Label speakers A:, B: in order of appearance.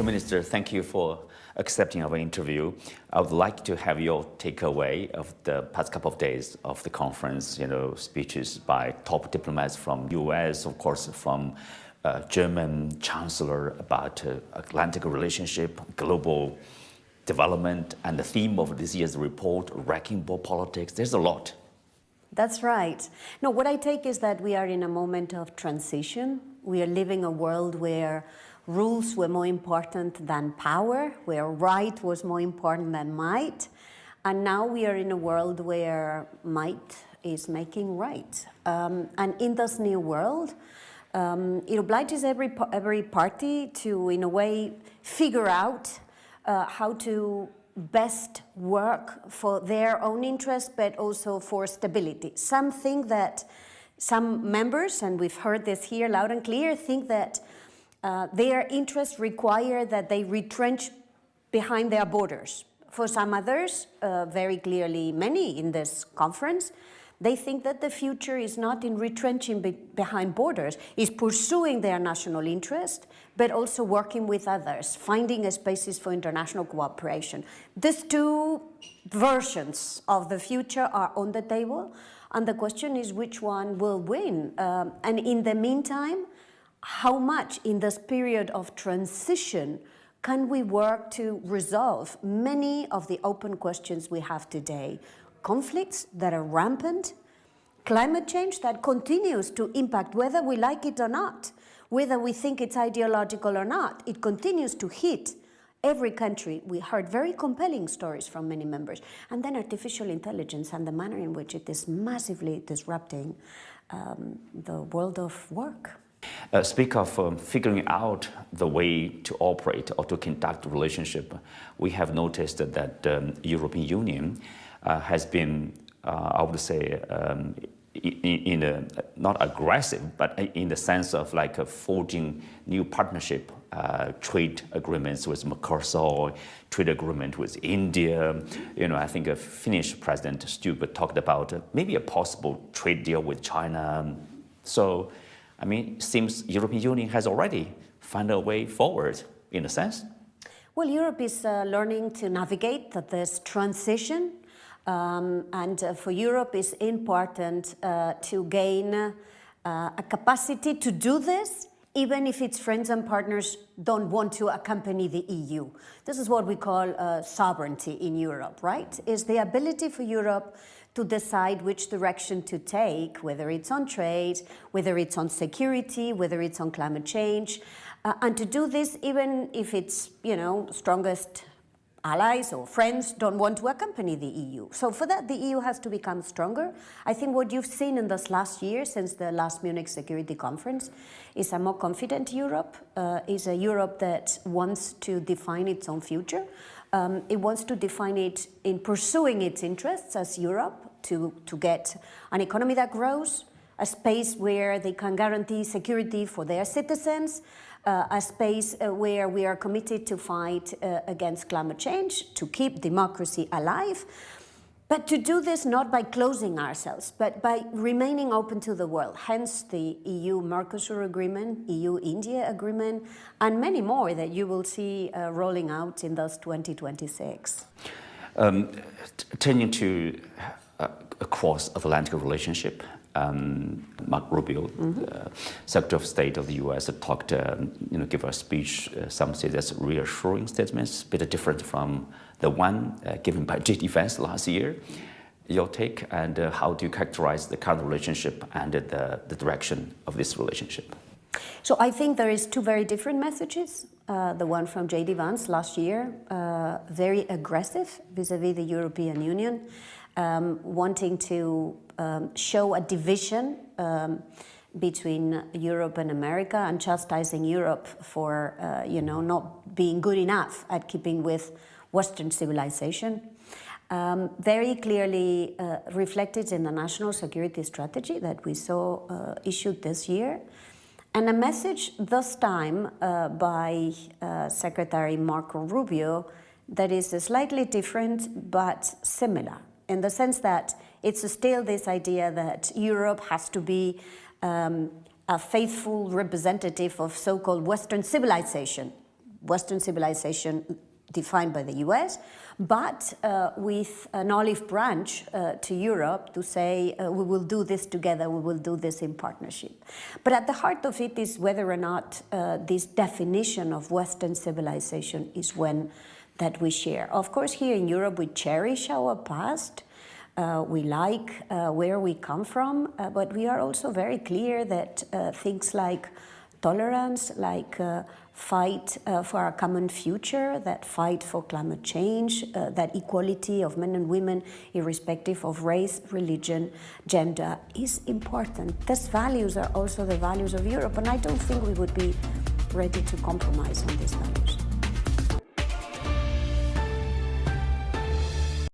A: Minister, thank you for accepting our interview. I would like to have your takeaway of the past couple of days of the conference, speeches by top diplomats from US, of course, from German Chancellor about Atlantic relationship, global development, and the theme of this year's report, wrecking ball politics. There's a lot.
B: That's right. No, what I take is that we are in a moment of transition. We are living a world where rules were more important than power, where right was more important than might. And now we are in a world where might is making right. And in this new world, it obliges every party to, in a way, figure out how to best work for their own interests, but also for stability. Some think that, some members, and we've heard this here loud and clear, think that their interests require that they retrench behind their borders. For some others, very clearly many in this conference, they think that the future is not in retrenching behind borders, is pursuing their national interest, but also working with others, finding spaces for international cooperation. These two versions of the future are on the table, and the question is which one will win. And in the meantime, how much in this period of transition can we work to resolve many of the open questions we have today? Conflicts that are rampant, climate change that continues to impact whether we like it or not, whether we think it's ideological or not. It continues to hit every country. We heard very compelling stories from many members. And then artificial intelligence and the manner in which it is massively disrupting the world of work.
A: Speak of figuring out the way to operate or to conduct a relationship, we have noticed that the European Union has been, I would say, in a, not aggressive, but in the sense of like forging new partnership, trade agreements with Mercosur, trade agreement with India. I think a Finnish President Stubb talked about maybe a possible trade deal with China. So, it seems European Union has already found a way forward, in a sense.
B: Well, Europe is learning to navigate this transition. And for Europe, it's important to gain a capacity to do this, even if its friends and partners don't want to accompany the EU. This is what we call sovereignty in Europe, right? Is the ability for Europe to decide which direction to take, whether it's on trade, whether it's on security, whether it's on climate change, and to do this even if its, strongest allies or friends don't want to accompany the EU. So for that, the EU has to become stronger. I think what you've seen in this last year, since the last Munich Security Conference, is a more confident Europe, is a Europe that wants to define its own future. It wants to define it in pursuing its interests as Europe to get an economy that grows, a space where they can guarantee security for their citizens, a space where we are committed to fight against climate change, to keep democracy alive, but to do this not by closing ourselves, but by remaining open to the world. Hence the EU-Mercosur agreement, EU-India agreement, and many more that you will see rolling out in those 2026.
A: Turning to across Atlantic relationship, Mark Rubio, Secretary of State of the U.S., talked, give a speech. Some say that's reassuring statements, a bit different from the one given by J.D. Vance last year. Your take, and how do you characterize the current relationship and the direction of this relationship?
B: So I think there is two very different messages. The one from J.D. Vance last year, very aggressive vis-a-vis the European Union, wanting to show a division between Europe and America and chastising Europe for, not being good enough at keeping with Western civilization. Very clearly reflected in the national security strategy that we saw issued this year. And a message this time by Secretary Marco Rubio that is slightly different but similar, in the sense that it's still this idea that Europe has to be a faithful representative of so-called Western civilization, Western civilization defined by the US, but with an olive branch to Europe to say, we will do this together, we will do this in partnership. But at the heart of it is whether or not this definition of Western civilization is one that we share. Of course, here in Europe, we cherish our past. We like where we come from, but we are also very clear that things like tolerance, like fight for our common future, that fight for climate change, that equality of men and women irrespective of race, religion, gender is important. These values are also the values of Europe, and I don't think we would be ready to compromise on these values.